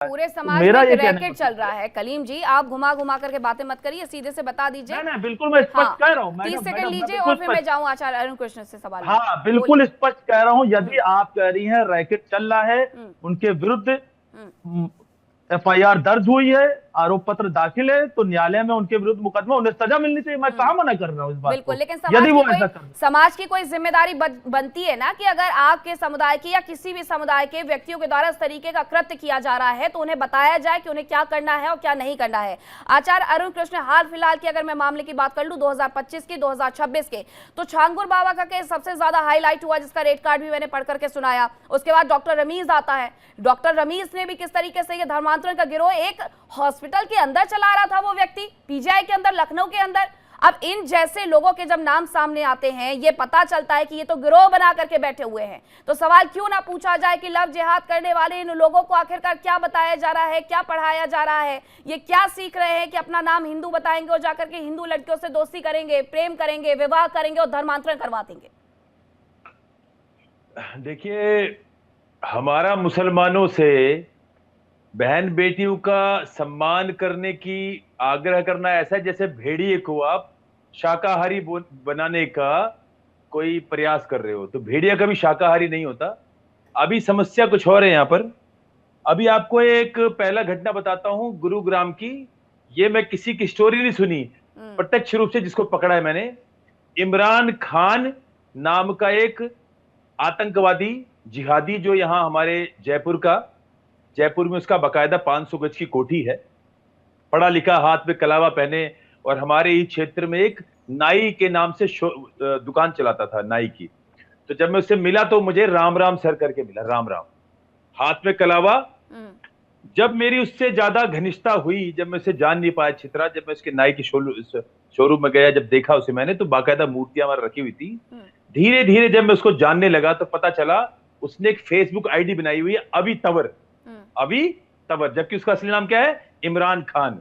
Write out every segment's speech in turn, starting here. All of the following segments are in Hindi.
पूरे समाज मेरा में ये एक कहना रैकेट चल रहा है। कलीम जी, आप घुमा घुमा करके बातें मत करिए, सीधे से बता दीजिए। नहीं, बिल्कुल मैं स्पष्ट हाँ, कह रहा हूँ 30 मैडम, सेकंड मैडम मैं लीजिए बिल्कुल और फिर मैं स्पष्ट। जाऊं आचार्य अरुण कृष्ण से सवाल लेने। हाँ, बिल्कुल बोलिए। स्पष्ट कह रहा हूँ। यदि हम्म। आप कह रही हैं रैकेट चल रहा है, हम्म। उनके विरुद्ध हम्म। एफआईआर दर्ज हुई है, आरोप पत्र दाखिल है, तो न्यायालय में उनके विरुद्ध मुकदमा, उन्हें सजा मिलनी चाहिए। मैं कहाँ मना कर रहा हूँ इस बात बिल्कुल, को, लेकिन यदि वो ऐसा कर रहे। समाज की कोई जिम्मेदारी बनती है ना कि अगर आपके समुदाय की या किसी भी समुदाय के व्यक्तियों के द्वारा इस तरीके का कृत्य किया जा रहा है तो उन्हें बताया जाए कि उन्हें क्या करना है और क्या नहीं करना है। आचार्य अरुण कृष्ण, हाल फिलहाल की अगर मैं मामले की बात कर लूं 2025 की, 2026 के, तो छांगुर बाबा का केस सबसे ज्यादा हाईलाइट हुआ, जिसका रेड कार्ड भी मैंने पढ़ करके सुनाया। उसके बाद डॉक्टर रमीज आता है। डॉक्टर रमीज ने भी किस तरीके से ये धर्मांतरण का गिरोह एक हॉस्पिटल के अंदर चला रहा था, वो व्यक्ति पीजीआई के अंदर, लखनऊ के अंदर। अब इन जैसे लोगों के जब नाम सामने आते हैं, ये पता चलता है कि ये तो गिरोह बना करके बैठे हुए हैं, तो सवाल क्यों ना पूछा जाए कि लव जिहाद करने वाले इन लोगों को आखिरकार क्या बताया जा रहा है, क्या पढ़ाया जा रहा है, ये क्या सीख रहे हैं कि अपना नाम हिंदू बताएंगे और जाकर के हिंदू लड़कियों से दोस्ती करेंगे, प्रेम करेंगे, विवाह करेंगे और धर्मांतरण करवा देंगे। देखिए, हमारा मुसलमानों से बहन बेटियों का सम्मान करने की आग्रह करना ऐसा है जैसे भेड़िए को आप शाकाहारी बनाने का कोई प्रयास कर रहे हो। तो भेड़िया कभी शाकाहारी नहीं होता। अभी समस्या कुछ और है यहाँ पर। अभी आपको एक पहला घटना बताता हूं गुरुग्राम की। ये मैं किसी की स्टोरी नहीं सुनी, प्रत्यक्ष रूप से जिसको पकड़ा है मैंने। इमरान खान नाम का एक आतंकवादी जिहादी, जो यहाँ हमारे जयपुर में उसका बकायदा 500 गज की कोठी है, पढ़ा लिखा, हाथ में कलावा पहने, और हमारे ही क्षेत्र में एक नाई के नाम से दुकान चलाता था, नाई की। तो जब मैं उससे मिला तो मुझे राम राम सर करके मिला, राम राम, हाथ में कलावा। जब मेरी उससे ज्यादा घनिष्ठता हुई, जब मैं उसे जान नहीं पाया छितरा, जब मैं उसके नाई के शोरूम में गया, जब देखा उसे मैंने, तो बाकायदा मूर्तियां वहां रखी हुई थी। धीरे धीरे जब मैं उसको जानने लगा तो पता चला उसने एक फेसबुक आईडी बनाई हुई है, अभी तवर, जबकि उसका असली नाम क्या है, इमरान खान।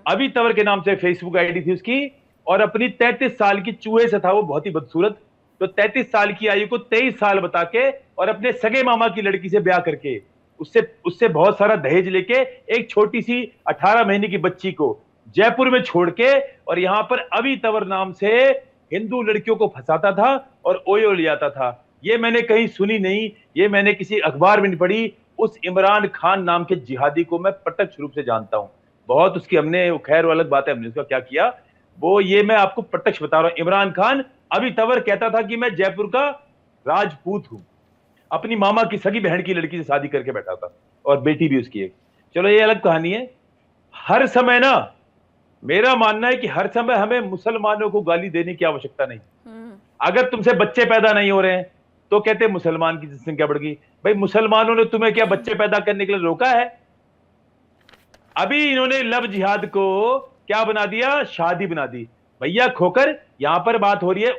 अभी तवर के नाम से फेसबुक आईडी थी उसकी, और अपनी 33 साल की, चूहे से था वो, बहुत ही बदसूरत, तो 33 साल की आयु को 23 साल बता के और अपने सगे मामा की लड़की से ब्याह करके उससे बहुत सारा दहेज लेके एक छोटी सी 18 महीने की बच्ची को जयपुर में छोड़ के, और यहां पर अभी तवर नाम से हिंदू लड़कियों को फंसाता था और ओयो ले आता था। ये मैंने कहीं सुनी नहीं, ये मैंने किसी अखबार में नहीं पढ़ी। उस इमरान खान नाम के जिहादी को मैं प्रत्यक्ष रूप से जानता हूं। बहुत उसकी हमने, खैर वो अलग बात है, हमने उसका क्या किया वो, ये मैं आपको प्रत्यक्ष बता रहा हूं। इमरान खान अभी तवर कहता था कि मैं जयपुर का राजपूत हूं, अपनी मामा की सगी बहन की लड़की से शादी करके बैठा था, और बेटी भी उसकी एक। चलो ये अलग कहानी है। हर समय ना, मेरा मानना है कि हर समय हमें मुसलमानों को गाली देने की आवश्यकता नहीं। अगर तुमसे बच्चे पैदा नहीं हो रहे हैं तो कहते मुसलमान की जनसंख्या बढ़ गई। भाई, मुसलमानों ने तुम्हें क्या बच्चे पैदा करने के लिए रोका है? अभी इन्होंने लव जिहाद को क्या बना दिया, शादी बना दी। भैया खोकर, यहां पर बात हो रही है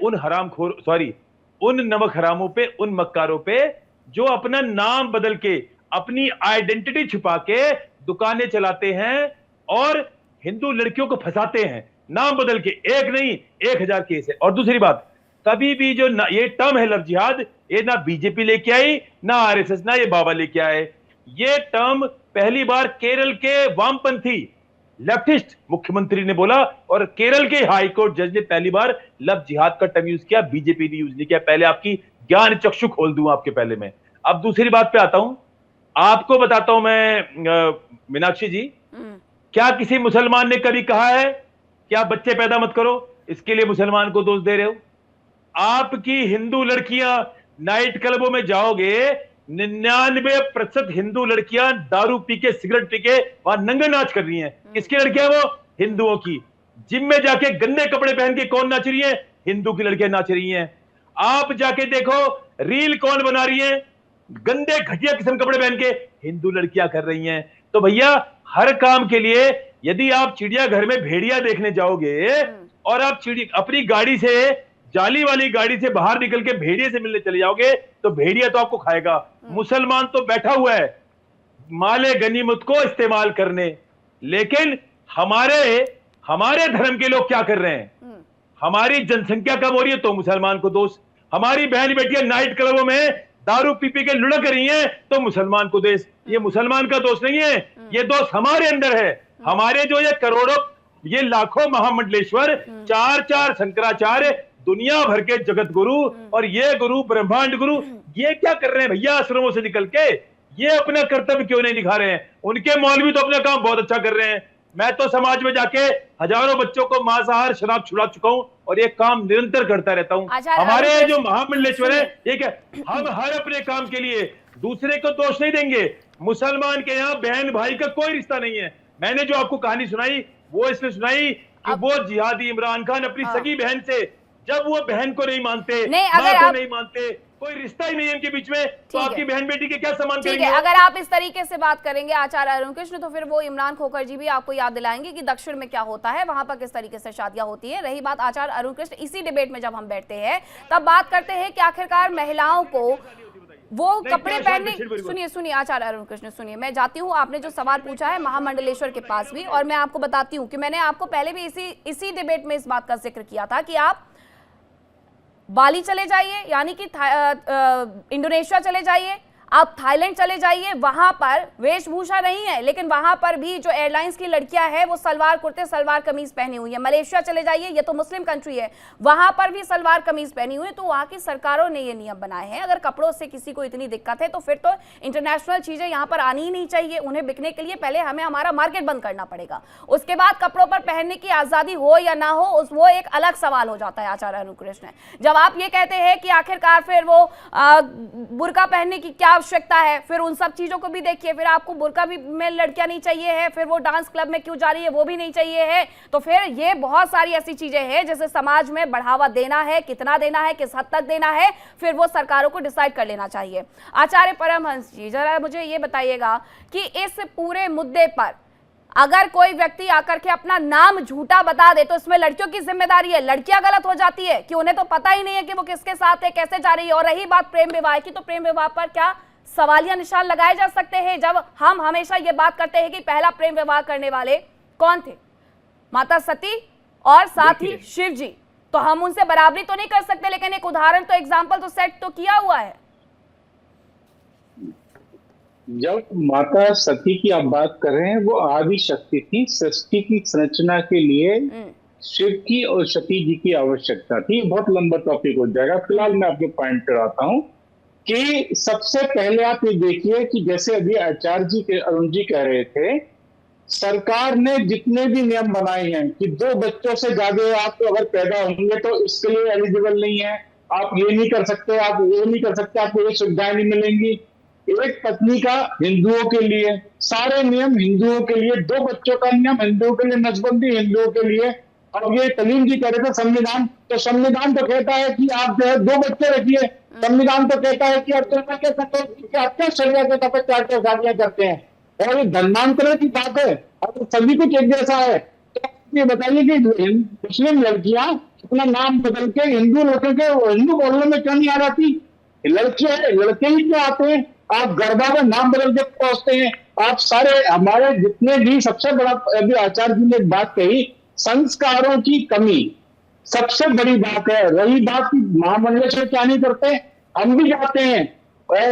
उन नमक हरामों पे, उन मक्कारों पे जो अपना नाम बदल के, अपनी आइडेंटिटी छुपा के दुकानें चलाते हैं और हिंदू लड़कियों को फंसाते हैं, नाम बदल के। एक नहीं, 1000 केस है। और दूसरी बात, कभी भी जो ये टर्म है लव जिहाद, ये ना बीजेपी लेके आई, ना आरएसएस, ना ये बाबा लेके आए। ये टर्म पहली बार केरल के वामपंथी लेफ्टिस्ट मुख्यमंत्री ने बोला, और केरल के हाईकोर्ट जज ने पहली बार लव जिहाद का टर्म यूज किया, बीजेपी ने यूज नहीं किया। पहले आपकी ज्ञान चक्षु खोल दूं आपके पहले में। अब दूसरी बात पे आता हूं, आपको बताता हूं मैं, मीनाक्षी जी, क्या किसी मुसलमान ने कभी कहा है कि आप बच्चे पैदा मत करो, इसके लिए मुसलमान को दोष दे रहे हो? आपकी हिंदू लड़कियां, नाइट क्लबों में जाओगे, 99% हिंदू लड़कियां दारू पी के, सिगरेट पी के वहां नंगे नाच कर रही हैं। किसकी लड़कियां? वो हिंदुओं की। जिम में जाके गंदे कपड़े पहन के कौन नाच रही है? हिंदू की लड़कियां नाच रही हैं। आप जाके देखो, रील कौन बना रही है? गंदे घटिया किस्म कपड़े पहन के हिंदू लड़कियां कर रही हैं। तो भैया, हर काम के लिए, यदि आप चिड़ियाघर में भेड़िया देखने जाओगे और आप अपनी गाड़ी से, जाली वाली गाड़ी से बाहर निकल के भेड़िए से मिलने चले जाओगे, तो भेड़िया तो आपको खाएगा। मुसलमान तो बैठा हुआ है माले गनीमत को इस्तेमाल करने। लेकिन हमारे धर्म के लोग क्या कर रहे हैं? हमारी जनसंख्या कम हो रही है तो मुसलमान को दोष, हमारी बहन बेटियां नाइट क्लबों में दारू पी पी के लुढ़क रही हैं तो मुसलमान को दोष, ये मुसलमान का दोष नहीं है, ये दोष हमारे अंदर है। हमारे जो ये करोड़ों, ये लाखों महामंडलेश्वर, 4 शंकराचार्य, दुनिया भर के जगत गुरु और ये गुरु ब्रह्मांड गुरु, ये क्या कर रहे हैं भैया आश्रमों से निकल के? ये अपना कर्तव्य क्यों नहीं दिखा रहे हैं? उनके मौलवी तो अपना काम बहुत अच्छा कर रहे हैं। मैं तो समाज में जाके हजारों बच्चों को मांसाहार शराब छुड़ा चुका हूं और ये काम निरंतर करता रहता हूं। हमारे जो महामंडलेश्वर है, ये क्या, हम हर अपने काम के लिए दूसरे को दोष नहीं देंगे। मुसलमान के यहाँ बहन भाई का कोई रिश्ता नहीं है। मैंने जो आपको कहानी सुनाई वो इसलिए सुनाई कि वो जिहादी इमरान खान अपनी सगी बहन से, जब वो बहन को नहीं मानते, मां को नहीं मानते, कोई रिश्ता ही नहीं है इनके बीच में, तो आपकी बहन बेटी के क्या सम्मान करेंगे? अगर आप इस तरीके से बात करेंगे आचार्य अरुण कृष्ण, तो फिर वो इमरान खोखर जी भी आपको याद दिलाएंगे कि दक्षिण में क्या होता है, वहां पर किस तरीके से शादियां होती है। रही बात आचार्य अरुण कृष्ण, इसी डिबेट में जब हम बैठते हैं तब बात करते हैं कि आखिरकार महिलाओं को वो कपड़े पहनने, सुनिए आचार्य अरुण कृष्ण सुनिए, मैं जाती हूँ, आपने जो सवाल पूछा है महामंडलेश्वर के पास भी, और मैं आपको बताती हूँ कि मैंने आपको पहले भी इसी डिबेट में इस बात का जिक्र किया था कि आप बाली चले जाइए, यानी कि इंडोनेशिया चले जाइए, आप थाईलैंड चले जाइए, वहां पर वेशभूषा नहीं है, लेकिन वहां पर भी जो एयरलाइंस की लड़कियां हैं वो सलवार कुर्ते सलवार कमीज पहनी हुई है। मलेशिया चले जाइए, ये तो मुस्लिम कंट्री है, वहां पर भी सलवार कमीज पहनी हुई है। तो वहां की सरकारों ने ये नियम बनाए हैं। अगर कपड़ों से किसी को इतनी दिक्कत है तो फिर तो इंटरनेशनल चीजें यहाँ पर आनी ही नहीं चाहिए। उन्हें बिकने के लिए पहले हमें हमारा मार्केट बंद करना पड़ेगा, उसके बाद कपड़ों पर पहनने की आजादी हो या ना हो वो एक अलग सवाल हो जाता है। आचार्य अरुण कृष्ण, जब आप ये कहते हैं कि आखिरकार फिर वो बुर्का पहनने की क्या आवश्यकता है, फिर उन सब चीजों को भी देखिए, फिर आपको बुर्का भी में लड़कियां नहीं चाहिए है, फिर वो डांस क्लब में क्यों जा रही है वो भी नहीं चाहिए है, तो फिर ये बहुत सारी ऐसी चीजें हैं जिसे समाज में बढ़ावा देना है, कितना देना है, किस हद तक देना है, फिर वो सरकारों को डिसाइड कर लेना चाहिए। आचार्य परमहंस जी, जरा मुझे ये बताइएगा कि इस पूरे मुद्दे पर अगर कोई व्यक्ति आकर के अपना नाम झूठा बता दे तो इसमें लड़कियों की जिम्मेदारी है? लड़कियां गलत हो जाती है कि उन्हें तो पता ही नहीं है कि वो किसके साथ है, कैसे जा रही है। और रही बात प्रेम विवाह की, तो प्रेम विवाह पर क्या सवालिया निशान लगाए जा सकते हैं, जब हम हमेशा ये बात करते हैं कि पहला प्रेम विवाह करने वाले कौन थे? माता सती और साथ ही शिव जी। तो हम उनसे बराबरी तो नहीं कर सकते, लेकिन एक उदाहरण तो, एग्जाम्पल तो सेट तो किया हुआ है। जब माता सती की आप बात कर रहे हैं, वो आदि शक्ति थी। सृष्टि की संरचना के लिए शिव की और सती जी की आवश्यकता थी। बहुत लंबा टॉपिक हो जाएगा, फिलहाल मैं आपके पॉइंट पर आता हूं कि सबसे पहले आप ये देखिए कि जैसे अभी आचार्य जी के अरुण जी कह रहे थे, सरकार ने जितने भी नियम बनाए हैं कि 2 बच्चों से ज्यादा आप तो अगर पैदा होंगे तो इसके लिए एलिजिबल नहीं है, आप ये नहीं कर सकते, आप ये नहीं कर सकते, आपको ये सुविधाएं नहीं मिलेंगी। एक पत्नी का हिंदुओं के लिए सारे नियम, हिंदुओं के लिए 2 बच्चों का नियम, हिंदुओं के लिए नसबंदी, हिंदुओं के लिए। अब ये कलीम जी कह रहे थे संविधान, तो संविधान तो कहता है कि आप जो है 2 बच्चे रखिए, संविधान तो कहता है कि आप क्या शरिया के तहत 4 शादियां करते हैं, और ये धर्मांतरण की बात है, और सभी कुछ एक जैसा है। तो आप ये बताइए कि मुस्लिम लड़कियां अपना नाम बदल के हिंदू लोगों के हिंदू मोहल्ले में क्यों नहीं आ जाती? लड़के ही क्यों आते हैं? आप गरबा का नाम बदल के पहुंचते हैं। आप सारे हमारे जितने भी, सबसे बड़ा अभी आचार्य जी ने एक बात कही, संस्कारों की कमी सबसे बड़ी बात है। रही बात की महामंडलेश्वर क्या नहीं करते, हम भी जाते हैं,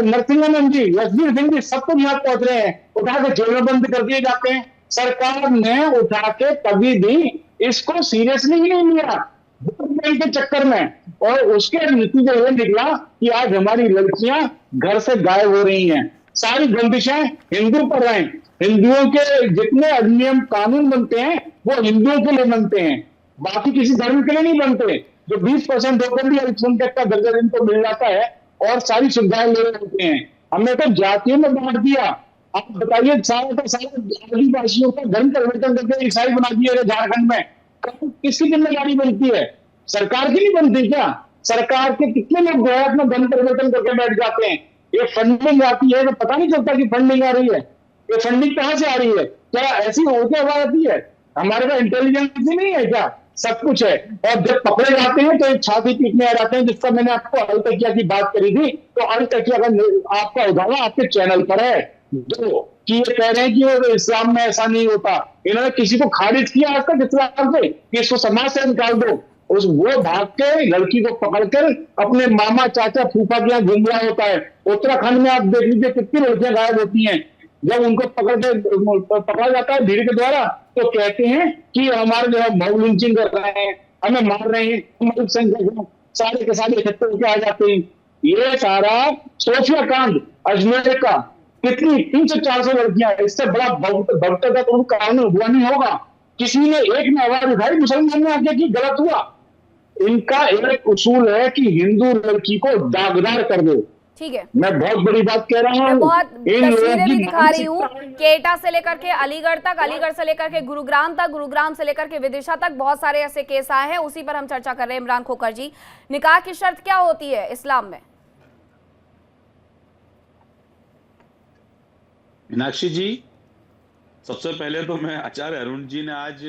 नरसिंहानंद जी, यशवीर सिंह जी, सब कुछ यहाँ पहुंच रहे हैं, उठा के जेल में बंद कर दिए जाते हैं। सरकार ने उठा के कभी भी इसको सीरियसली ही नहीं लिया वोट बैंक के चक्कर में, और उसके नतीजे ये निकला कि आज हमारी लड़कियां घर से गायब हो रही हैं। सारी बंदिशें हिंदू पर रहे। हिंदुओं के जितने अधिनियम कानून बनते हैं वो हिंदुओं के लिए बनते हैं, बाकी किसी धर्म के लिए नहीं बनते। जो 20% होकर भी अल्पसंख्यक का दर्जा इनको मिल जाता है और सारी सुविधाएं ले रहे होते हैं। हमने तो जातियों में बांट दिया। आप बताइए, सारे का सारे आदिवासियों का धर्म परिवर्तन करके ईसाई बना दिए झारखंड में, किसकी जिम्मेदारी बनती है? सरकार की नहीं बनती क्या? सरकार के कितने लोग जो है अपना धर्म परिवर्तन करके बैठ जाते हैं। ये फंडिंग आती है तो पता नहीं चलता कि फंडिंग आ रही है। ये फंडिंग कहां से आ रही है? क्या ऐसी होके हवा आती है? हमारे पास इंटेलिजेंस नहीं है क्या? सब कुछ है। और जब पकड़े जाते हैं तो एक छाती पीटने आ जाते हैं, जिसका मैंने आपको अल तकिया की बात करी थी। तो अल तकिया का आपका उदाहरण आपके चैनल पर है, जो कि ये कह रहे हैं कि वो इस्लाम में ऐसा नहीं होता। इन्होंने किसी को खारिज किया आज तक इस्लाम से कि इसको समाज से निकाल दो? वो भाग के लड़की को पकड़कर अपने मामा चाचा फूफा के यहाँ घूम रहा होता है। उत्तराखंड में आप देख लीजिए कितनी लड़कियां गायब होती हैं। जब उनको पकड़ा जाता है भीड़ के द्वारा तो कहते हैं कि हमारे जो है मॉब लिंचिंग कर रहे हैं, हमें मार रहे हैं, हमारी संख्या सारे के सारे इकट्ठे होकर आ जाते हैं। ये सारा सोफिया कांड अजमेर का, कितनी 300-400 लड़कियां, इससे बड़ा भक्तता का तो उनका कारण हुआ नहीं होगा। किसी ने एक ने आवाज उठाई, मुसलमान ने आगे की गलत हुआ। इनका एक उसूल है कि हिंदू लड़की को दागदार कर दो। ठीक है, मैं बहुत बड़ी बात कह रहा हूँ। मैं बहुत तस्वीरें भी दिखा रही हूँ कि एटा से लेकर के अलीगढ़ तक, अलीगढ़ से लेकर के गुरुग्राम तक, गुरुग्राम से लेकर के विदिशा तक बहुत सारे ऐसे केस आए हैं। उसी पर हम चर्चा कर रहे हैं। इमरान खोखर जी, निकाह की शर्त क्या होती है इस्लाम में? मीनाक्षी जी, सबसे पहले तो मैं आचार्य अरुण जी ने आज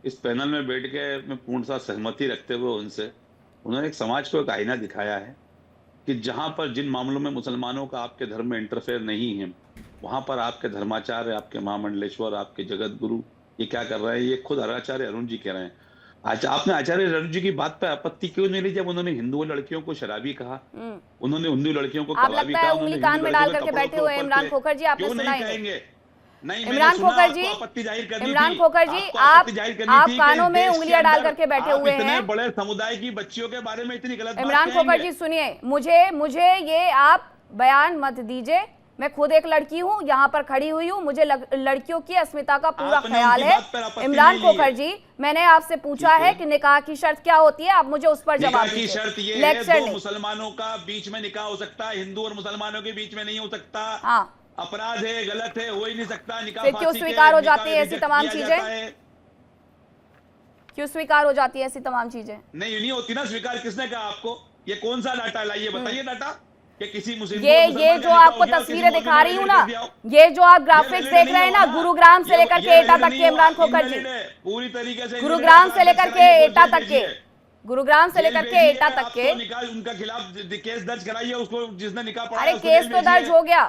इस पैनल में बैठ के मैं पूर्णतः सहमति रखते हुए उन्होंने एक समाज को एक आईना दिखाया है कि जहां पर जिन मामलों में मुसलमानों का आपके धर्म में इंटरफेयर नहीं है, वहां पर आपके धर्माचार्य, आपके महामंडलेश्वर, आपके जगत गुरु ये क्या कर रहे हैं, ये खुद आचार्य अरुण जी कह रहे हैं। आज आपने आचार्य अरुण जी की बात पर आपत्ति क्यों नहीं ली जब उन्होंने हिंदू लड़कियों को शराबी कहा, उन्होंने हिंदू लड़कियों को कबाबी कहा, उंगली कान में डाल करके बैठे हुए इमरान खोखर जी, आपने सुना ही नहीं। इमरान खोखर जी, इमरान खोखर जी, आप कानों में उंगलियां डाल करके बैठे हुए हैं। इतने बड़े समुदाय की बच्चियों के बारे में इतनी गलत बात इमरान खोखर जी सुनिए, मुझे ये आप बयान मत दीजिए। मैं खुद एक लड़की हूँ, यहाँ पर खड़ी हुई हूँ, मुझे लड़कियों की अस्मिता का पूरा ख्याल है। इमरान खोखर जी, मैंने आपसे पूछा है कि निकाह की शर्त क्या होती है, आप मुझे उस पर जवाब दीजिए। निकाह की शर्त ये है, दो मुसलमानों का बीच में निकाह हो सकता है, हिंदू और मुसलमानों के बीच में नहीं हो सकता। हाँ, अपराध है, गलत है, हो ही नहीं सकता। निकाह फिर क्यों स्वीकार हो जाती है ऐसी तमाम चीजें? क्यों स्वीकार हो जाती है ऐसी तमाम चीजें? नहीं होती ना स्वीकार। किसने कहा आपको? ये कौन सा डाटा लाइए, बताइए डाटा कि किसी मुस्लिम ये जो आपको तस्वीरें दिखा रही हूँ ना, ये जो आप ग्राफिक्स देख रहे हैं ना, गुरुग्राम से लेकर के एटा तक के, इमरान खोखर जी, पूरी तरीके से गुरुग्राम से लेकर के एटा तक के, गुरुग्राम से लेकर के एटा तक के उनका खिलाफ केस दर्ज कराइए, उसको जिसने निकाह पढ़ा। अरे केस तो दर्ज हो गया,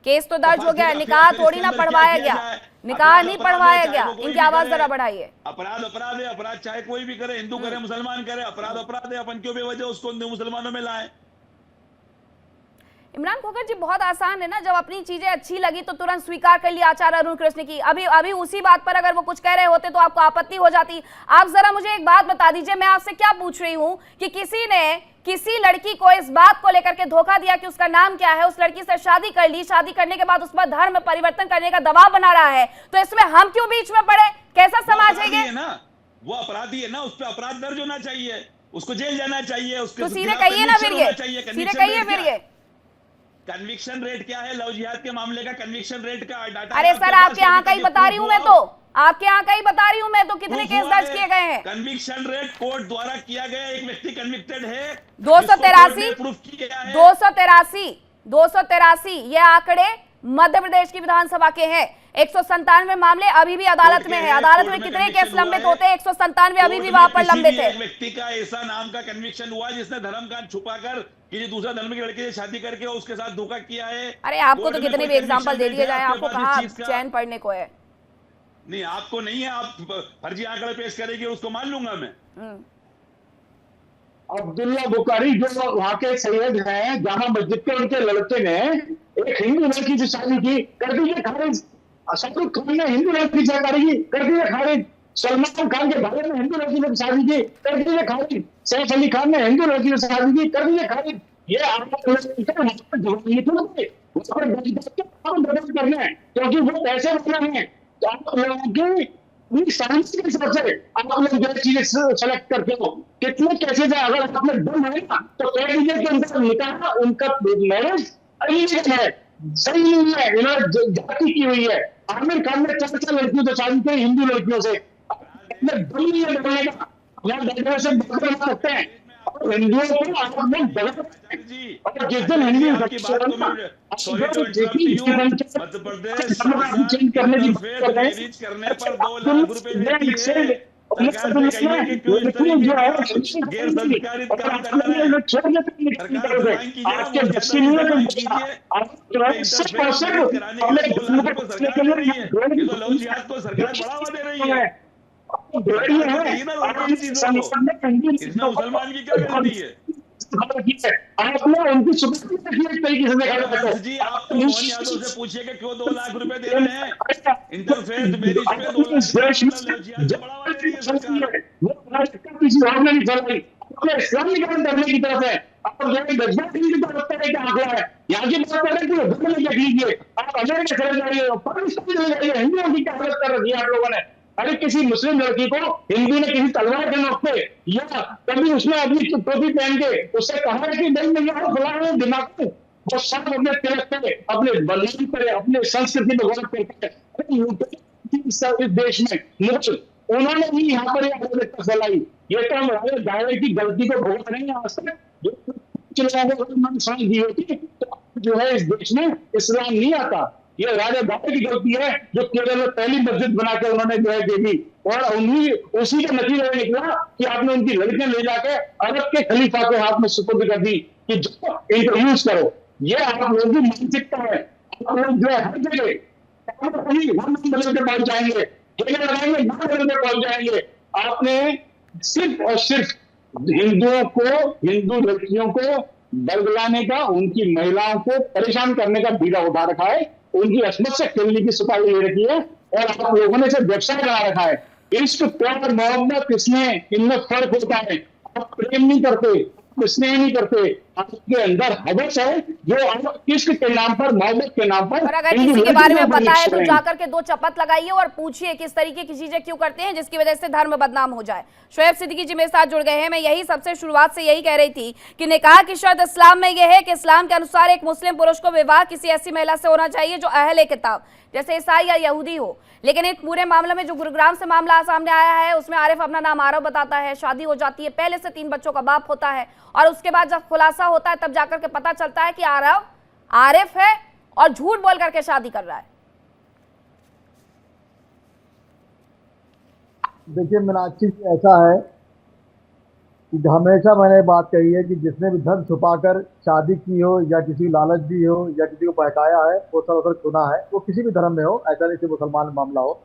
केस तो दर्ज हो गया, निकाह थोड़ी ना पढ़वाया गया, निकाह नहीं पढ़वाया गया। इनकी आवाज जरा बढ़ाइए। अपराध अपराध है, अपराध चाहे कोई भी करे, हिंदू करे, मुसलमान करे, अपराध अपराध है। अपन क्यों बेवजह उसको मुसलमानों में लाए? इमरान खोखर जी, बहुत आसान है ना, जब अपनी चीजें अच्छी लगी तो तुरंत स्वीकार कर लिया आचार्य अरुण कृष्ण की। अभी उसी बात पर अगर वो कुछ कह रहे होते तो आपको आपत्ति हो जाती। आप जरा मुझे एक बात बता दीजिए, मैं आपसे क्या पूछ रही हूँ कि किसी ने किसी लड़की को इस बात को लेकर के धोखा दिया कि उसका नाम क्या है, उस लड़की से शादी कर ली, शादी करने के बाद उस पर धर्म परिवर्तन करने का दबाव बना रहा है, तो इसमें हम क्यों बीच में पड़े? कैसा समाज है ये? वो अपराधी है ना, उस पर अपराध दर्ज होना चाहिए, उसको जेल जाना चाहिए। तो सीधे कहिए ना फिर ये, सीधे कहिए फिर ये। कन्विक्शन रेट क्या है लव जिहाद के मामले का? कन्विक्शन रेट का डाटा। अरे सर, आपके यहाँ का ही बता रही हूँ मैं, तो आपके यहाँ का ही बता रही हूँ मैं, तो कितने केस दर्ज किए गए हैं? कन्विक्शन रेट कोर्ट द्वारा किया गया, एक व्यक्ति कन्विक्टेड है 283, प्रूफ किया है 283 ये आंकड़े मध्य प्रदेश की विधानसभा के हैं। 197 मामले अभी भी अदालत में है। अदालत में कितने केस लंबित होते हैं? 197 अभी भी वहां पर लंबित है। व्यक्ति का ऐसा नाम का कन्विक्शन हुआ जिसने धर्म का छुपाकर किसी दूसरा धर्म की लड़की से शादी करके उसके साथ धोखा किया है। अरे आपको तो कितने भी एग्जांपल दे दिए जाए, आपको कहाँ चैन पढ़ने को है? नहीं, आपको नहीं है, आप फर्जी आंकड़े पेश करेंगे, उसको मान लूंगा मैं। अब्दुल्ला बुखारी जो वहां के सैयद हैं, जामा मस्जिद के, उनके लड़के ने एक हिंदू लड़की से शादी की, कर दीजिए खारिज। शाहरुख खान ने हिंदू लड़की से शादी की, कर दीजिए खारिज। सलमान खान के भाई ने हिंदू लड़की से शादी की, कर दीजिए खारिज। सैफ अली खान ने हिंदू लड़की से शादी की, कर दीजिए खारिज। ये करना है क्योंकि वो पैसे रखना है। तो आप लोगों की साइंस के हिसाब से आप लोग जो चीजें सेलेक्ट करते हो, कितने केसेज है, अगर आप लोग डर है ना तो कह दीजिए कि उनका निकाह, उनका मैरिज अनलीगल है, सही नहीं है, इन्होंने जाति की हुई है। आमिर खान ने 4 लड़कियों से शादी की, हिंदू लड़कियों से। दम नहीं है डरने का, यहाँ से बना सकते हैं हिंदुओं को आप लोग गलत। और जिस दिन हिंदू मध्य प्रदेश करने की करने पर 2 लाख रुपए देती है सरकार से, कहिए कि क्यों इस तरीके से गैर सरकारी काम कर रहे हैं। सरकार से लव जिहाद को सरकार बढ़ावा दे रही है। इसमें मुसलमान की क्या गलती है? आपने उनकी सुपुर्द तरीके से देखा जी, आप तो मोहन यादव से पूछिए कि क्यों 2 लाख रुपए दे रहे हैं इंटरफेथ मैरिज पे 2 लाख रुपए बढ़ावा दे रही है सरकार। किसी और ने नहीं चलाई, इस्लामीकरण करने की तरफ है। और जो की तरफ है क्या आंकड़ा है, यहाँ की बात कर रहे थे धर्म लेके कीजिए, आप अमेरिका चले जाइए, पाकिस्तान चले जाइए, हिंदुओं की क्या हालत कर रखी है आप लोगों ने। अरे किसी मुस्लिम लड़की को हिंदू ने किसी तलवार के नोक पे या कभी उसने अपनी टोपी पहन के उससे कहा है कि नहीं मैं यहाँ फुला दिमाग को, वो सब अपने तिलक पे, अपने बलिदान पे, अपने संस्कृति पे गौरव करते हैं। इस देश में मुगल उन्होंने भी यहाँ पर अराजकता फैलाई। ये तो हम राजा दायरे की गलती को भुगत रहे हैं आज तक। जो समझ दी होती तो जो है इस देश में इस्लाम नहीं आता। ये राजा दायरे की गलती है जो केरल में पहली मस्जिद बनाकर उन्होंने जो है देवी, और उन्हीं उसी का नतीजा निकला कि आपने उनकी लड़कियां ले जाके अरब के खलीफा के हाथ में सुपुर्द कर दी कि जो इंट्रोड्यूस करो। ये आप लोगों की मानसिकता है। आप लोग जो है हर जगह बदल के पहुंच जाएंगे, लगाएंगे नाम बदल के पहुंच जाएंगे। आपने सिर्फ और सिर्फ हिंदुओं को, हिंदू लड़कियों को बरगलाने का, उनकी महिलाओं को परेशान करने का बीड़ा उठा रखा है, उनकी असमत से खेलने की सुपारी ले रखी है, और आप लोगों ने इसे व्यवसाय बना रखा है। इश्क, प्यार, मोहब्बत इसमें इनमें फर्क होता है। आप प्रेम नहीं करते, स्नेह नहीं करते, आपके अंदर हवस है जो आप इश्क के नाम पर, मोहब्बत के नाम पर। और अगर किसी के बारे में पता है तो जाकर के 2 चपत लगाइए और पूछिए किस तरीके की चीजें क्यों करते हैं जिसकी वजह से धर्म बदनाम हो जाए। शोएब सिद्दीकी जी मेरे साथ जुड़ गए हैं। मैं यही सबसे शुरुआत से यही कह रही थी कि निकाह की शर्त इस्लाम में यह है कि इस्लाम के अनुसार एक मुस्लिम पुरुष को विवाह किसी ऐसी महिला से होना चाहिए जो अहले किताब जैसे ईसाई या यहूदी हो। लेकिन एक पूरे मामले में जो गुरुग्राम से मामला सामने आया है उसमें आरिफ अपना नाम आरव बताता है, शादी हो जाती है, पहले से 3 बच्चों का बाप होता है, और उसके बाद जब खुलासा होता है तब जाकर के पता चलता है कि आरव आरिफ है और झूठ बोल करके शादी कर रहा है। देखिए मीनाक्षी जी, ऐसा है कि हमेशा मैंने बात कही है कि जिसने भी धन छुपाकर शादी की हो या किसी लालच दी हो या किसी को बहकाया है वो सरासर गुनाह है। वो किसी भी धर्म में हो, ऐसा नहीं सिर्फ मुसलमान मामला हो।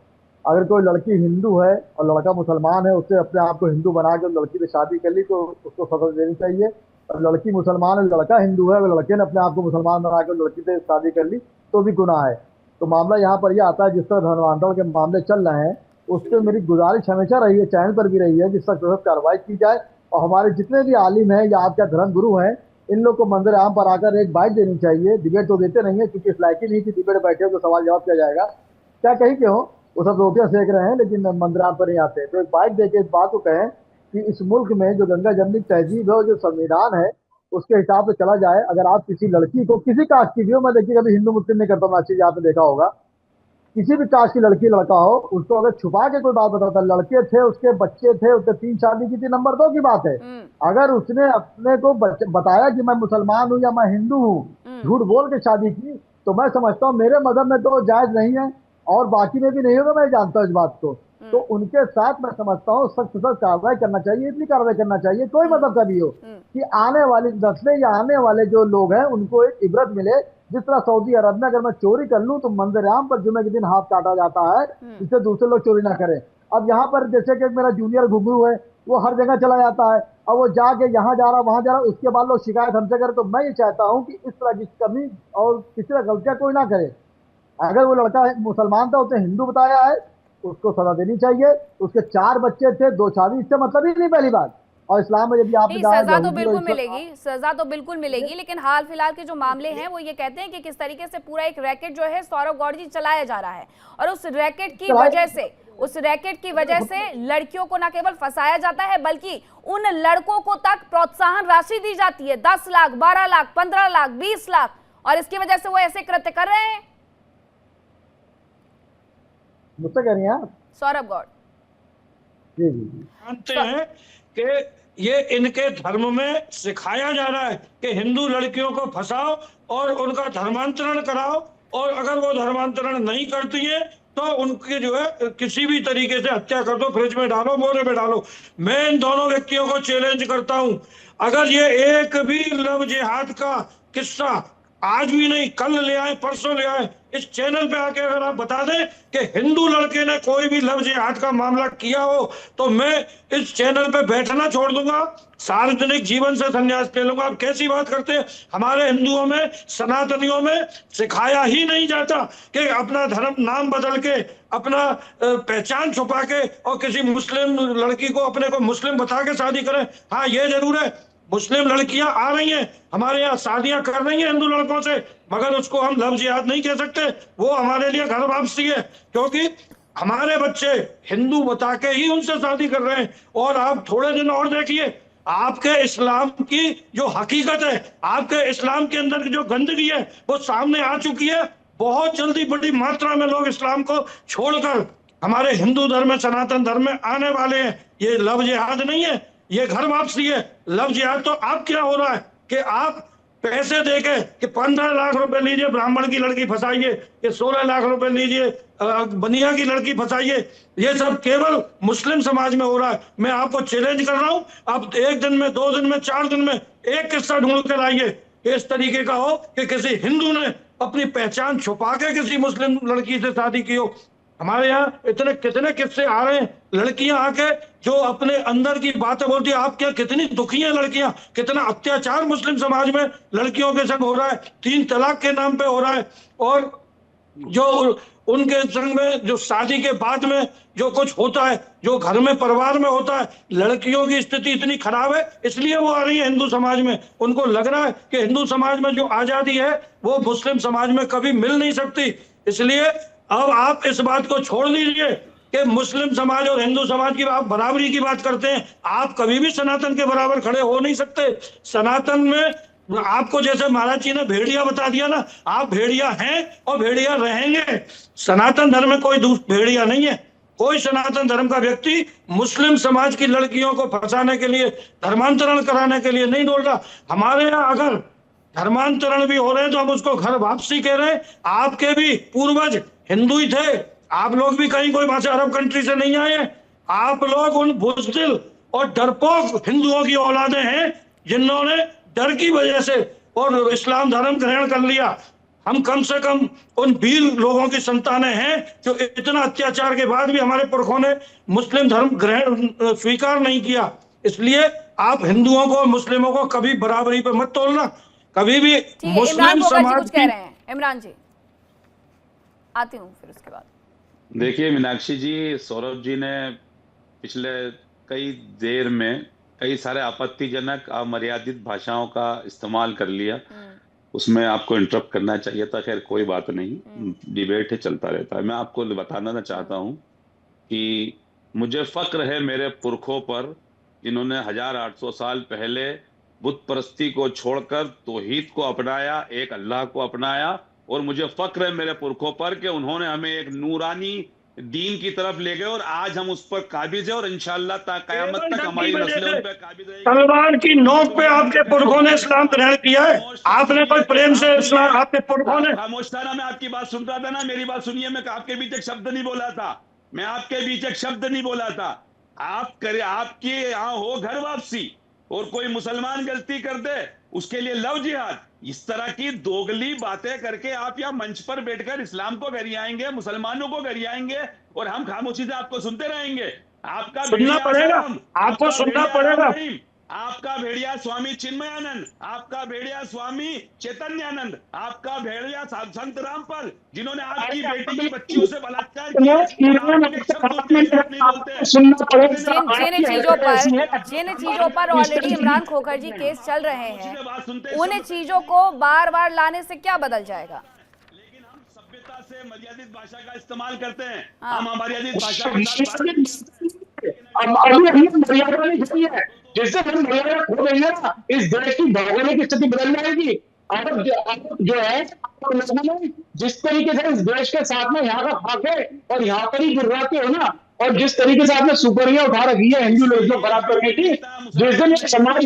अगर कोई लड़की हिंदू है और लड़का मुसलमान है, उससे अपने आप को हिंदू बना के लड़की से शादी कर ली तो उसको सजा देनी चाहिए। और लड़की मुसलमान है, लड़का हिंदू है, और लड़के ने अपने आप को मुसलमान बना के लड़की से शादी कर ली तो भी गुनाह है। तो मामला यहाँ पर यह आता है, जिस तरह धर्मांतरण के मामले चल रहे हैं उस पर मेरी गुजारिश हमेशा रही है, चैनल पर भी रही है कि सख्त कार्रवाई की जाए। और हमारे जितने भी आलिम हैं या आपका धर्म गुरु हैं, इन लोग को मंदिर आम पर आकर एक बाइट देनी चाहिए। डिबेट तो देते नहीं है क्योंकि इस लायक ही नहीं कि डिबेट बैठे तो सवाल जवाब किया जाएगा। क्या कहीं के हो, वो सब रोटियां सेक रहे हैं लेकिन मंदिर आम पर नहीं आते। तो एक बाइट दे के इस बात को कहें कि इस मुल्क में जो गंगा जमनी तहजीब है, जो संविधान है, उसके हिसाब से चला जाए। अगर आप किसी लड़की को, किसी कास्ट की भी हो, मैं देखिए कभी हिंदू मुस्लिम नहीं करता, मैसेज आपने देखा होगा, किसी भी कास्ट की लड़की लड़का हो, उसको अगर छुपा के कोई बात बताता, लड़के थे उसके बच्चे थे, उसने 3 शादी की थी, नंबर 2 की बात है। अगर उसने अपने को बताया कि मैं मुसलमान हूँ या मैं हिंदू हूँ, झूठ बोल के शादी की, तो मैं समझता हूँ मेरे मजहब में तो जायज नहीं है और बाकी में भी नहीं होगा, मैं जानता हूँ इस बात को। तो उनके साथ मैं समझता हूँ सख्त कार्रवाई करना चाहिए, इतनी कार्रवाई करना चाहिए, कोई मतलब का भी हो, कि आने वाली नस्लें या आने वाले जो लोग हैं उनको एक इबरत मिले। जिस तरह सऊदी अरब में अगर मैं चोरी कर लूं तो मंदिर आम पर जुमे के दिन हाथ काटा जाता है, इससे दूसरे लोग चोरी ना करें। अब यहाँ पर जैसे कि मेरा जूनियर घुंघरू है, वो हर जगह चला जाता है, अब वो जाके यहाँ जा रहा वहां जा रहा, उसके बाद लोग शिकायत हमसे करें। तो मैं ये चाहता हूँ कि इस तरह की कमी और किसी तरह गलतियां कोई ना करे। अगर वो लड़का मुसलमान था, उसे हिंदू बताया है, उसको सजा देनी चाहिए। उसके 4 बच्चे थे, 2 शादी, इससे मतलब ही नहीं पहली बात। और इस्लाम में यदि आपने सजा तो बिल्कुल मिलेगी, सजा तो बिल्कुल मिलेगी, लेकिन हाल फिलहाल के जो मामले हैं वो ये कहते हैं कि किस तरीके से पूरा एक रैकेट जो है सौरव गौड़ जी चलाया जा रहा है, और उस रैकेट की वजह से लड़कियों को न केवल फंसाया जाता है बल्कि उन लड़कों को तक प्रोत्साहन राशि दी जाती है, 10 लाख, 12 लाख, 15 लाख, 20 लाख, और इसकी वजह से वो ऐसे कृत्य कर रहे हैं। मुझसे कह रही हैं सौरभ गौड़ जी जानते हैं कि ये इनके धर्म में सिखाया जा रहा है कि हिंदू लड़कियों को फंसाओ और उनका धर्मांतरण कराओ, और अगर वो धर्मांतरण नहीं करती है तो उनके जो है किसी भी तरीके से हत्या कर दो, फ्रिज में डालो, बोरे में डालो। मैं इन दोनों व्यक्तियों को चैलेंज करता हूं, अगर ये एक भी लव जिहाद का किस्सा आज भी नहीं, कल ले आए, परसों ले आए, इस चैनल पे आके अगर आप बता दें कि हिंदू लड़के ने कोई भी लव जिहाद का मामला किया हो तो मैं इस चैनल पे बैठना छोड़ दूंगा, सार्वजनिक जीवन से संन्यास ले लूंगा। आप कैसी बात करते हैं? हमारे हिंदुओं में, सनातनियों में सिखाया ही नहीं जाता कि अपना धर्म नाम बदल के, अपना पहचान छुपा के और किसी मुस्लिम लड़की को अपने को मुस्लिम बता के शादी करें। हाँ, ये जरूर है, मुस्लिम लड़कियां आ रही हैं हमारे यहाँ, शादियां कर रही हैं हिंदू लड़कों से, मगर उसको हम लव जिहाद नहीं कह सकते, वो हमारे लिए घर वापसी है, क्योंकि हमारे बच्चे हिंदू बता के ही उनसे शादी कर रहे हैं। और आप थोड़े दिन और देखिए, आपके इस्लाम की जो हकीकत है, आपके इस्लाम के अंदर की जो गंदगी है वो सामने आ चुकी है। बहुत जल्दी बड़ी मात्रा में लोग इस्लाम को छोड़कर हमारे हिंदू धर्म में, सनातन धर्म में आने वाले हैं। ये लव जिहाद नहीं है, ये घर वापसी है। लव जिहाद तो आप क्या हो रहा है कि आप पैसे देके कि 15 लाख रुपए लीजिए ब्राह्मण की लड़की फंसाइए, कि 16 लाख रुपए लीजिए बनिया की लड़की फंसाइए, ये सब केवल मुस्लिम समाज में हो रहा है। मैं आपको चैलेंज कर रहा हूं, आप 1 दिन में, 2 दिन में, 4 दिन में एक किस्सा ढूंढ कर आइए इस तरीके का हो कि किसी हिंदू ने अपनी पहचान छुपा के किसी मुस्लिम लड़की से शादी की हो। हमारे यहाँ इतने कितने किस्से आ रहे हैं, लड़कियां आके जो अपने अंदर की बातें बोलती है। आप क्या, कितनी दुखी है लड़कियां, कितना अत्याचार मुस्लिम समाज में लड़कियों के संग हो रहा है, 3 तलाक के नाम पे हो रहा है। और जो उनके संग में जो शादी के बाद में जो कुछ होता है, जो घर में परिवार में होता है, लड़कियों की स्थिति इतनी खराब है, इसलिए वो आ रही है हिंदू समाज में। उनको लग रहा है कि हिंदू समाज में जो आजादी है वो मुस्लिम समाज में कभी मिल नहीं सकती। इसलिए अब आप इस बात को छोड़ दीजिए कि मुस्लिम समाज और हिंदू समाज की आप बराबरी की बात करते हैं। आप कभी भी सनातन के बराबर खड़े हो नहीं सकते। सनातन में आपको जैसे महाराज जी ने भेड़िया बता दिया ना, आप भेड़िया हैं और भेड़िया रहेंगे। सनातन धर्म में कोई भेड़िया नहीं है। कोई सनातन धर्म का व्यक्ति मुस्लिम समाज की लड़कियों को फंसाने के लिए, धर्मांतरण कराने के लिए नहीं दौड़ रहा। हमारे यहाँ अगर धर्मांतरण भी हो रहे हैं तो हम उसको घर वापसी कह रहे हैं। आपके भी पूर्वज हिंदू ही थे, आप लोग भी कहीं कोई वहां से अरब कंट्री से नहीं आए। आप लोग उन बुज़दिल और डरपोक हिंदुओं की औलादे हैं जिन्होंने डर की वजह से और इस्लाम धर्म ग्रहण कर लिया। हम कम से कम उन वीर लोगों की संतानें हैं जो इतना अत्याचार के बाद भी हमारे पुरखों ने मुस्लिम धर्म ग्रहण स्वीकार नहीं किया। इसलिए आप हिंदुओं को, मुस्लिमों को कभी बराबरी पे मत तोलना, कभी भी मुस्लिम समाज कुछ कह रहे हैं। इमरान जी आती हूँ फिर उसके बाद। देखिए मीनाक्षी जी, सौरभ जी ने पिछले कई देर में कई सारे आपत्तिजनक, अमर्यादित भाषाओं का इस्तेमाल कर लिया। उसमें आपको इंटरप्ट करना चाहिए था, खैर कोई बात नहीं, डिबेट है, चलता रहता है। मैं आपको बताना चाहता हूँ कि मुझे फक्र है मेरे पुरखों पर जिन्होंने 1800 साल पहले बुत परस्ती को छोड़कर तौहीद को अपनाया, एक अल्लाह को अपनाया। और मुझे फक्र है मेरे पुरखों पर कि उन्होंने हमें एक नूरानी दीन की तरफ ले गए और आज हम उस पर काबिज है और इंशाअल्लाह क़यामत तक हमारी नस्लें उन पर काबिज रहेगी। तलवार की नोक पे आपके पुरखों ने इस्लाम ग्रहण किया है, आपने कोई प्रेम से इस्लाम, आपके पुरखों ने। खामोश था ना, मैं आपकी बात सुन रहा था ना, मेरी बात सुनिए। मैं आपके बीच एक शब्द नहीं बोला था, मैं आपके बीच एक शब्द नहीं बोला था। आप करे, आपके यहाँ हो घर वापसी और कोई मुसलमान गलती कर दे उसके लिए लव जिहाद, इस तरह की दोगली बातें करके आप यहाँ मंच पर बैठकर इस्लाम को गरियाएंगे, मुसलमानों को गरियाएंगे और हम खामोशी से आपको सुनते रहेंगे। आपका सुनना पड़ेगा, आपको सुनना पड़ेगा। आपका भेड़िया स्वामी चिन्मयानंद, आपका भेड़िया स्वामी चैतन्यानंद, आपका भेड़िया संत रामपाल, जिन्होंने आपकी बेटी की बच्चियों से बलात्कार किया। जिन चीजों पर ऑलरेडी इमरान खोखर जी केस चल रहे हैं, उन चीजों को बार बार लाने से क्या बदल जाएगा? लेकिन हम सभ्यता से मर्यादित भाषा का इस्तेमाल करते हैं। हम अमर्यादित भाषा मर्यादा नहीं खड़ी है, जिससे हम मर्यादा खो देंगे ना, इस देश की भौगोलिक स्थिति बदल जाएगी। अब जो है जिस तरीके से इस देश के साथ में यहाँ का खाके और यहाँ पर ही गिराते हो ना, और जिस तरीके से आपने सुपरिया उठा रखी है हिंदू लोगों को खराब करने की, जिस दिन समाज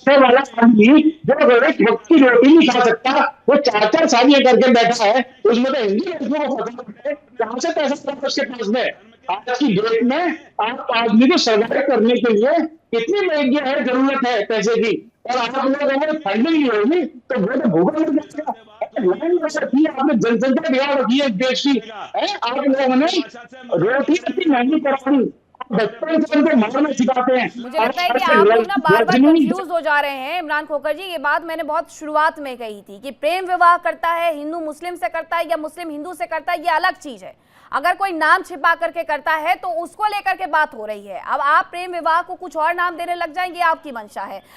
वाला आदमी जो एक वक्त की रोटी नहीं खा सकता, वो 4-4 शादियां करके बैठा है, उसमें तो हिंदू लोगों को पता है कहां से पैसा उसके पास में। आज की डेट में आप आदमी को सर्वाइव करने के लिए कितनी महंगी है, जरूरत है पैसे की, और आप लोग अगर फाइनल नहीं होगी तो वो तो भूगोल में जाएगा। लाइन ऐसा की आपने जनसंख्या बिगाड़ रखी है देश की, आप लोगों ने रोटी इतनी महंगी पड़ा दी, बचपन से उनको मारना सिखाते हैं। मुझे लगता है कि आप लोग ना बार बार कंफ्यूज हो जा रहे हैं। इमरान खोखर जी, ये बात मैंने बहुत शुरुआत में कही थी कि प्रेम विवाह करता है हिंदू मुस्लिम से करता है या मुस्लिम हिंदू से करता है, ये अलग चीज है। अगर कोई नाम छिपा करके करता है तो उसको लेकर के बात हो रही है। अब आप प्रेम विवाह को कुछ और नाम देने लग जाएंगे, आपकी मंशा है।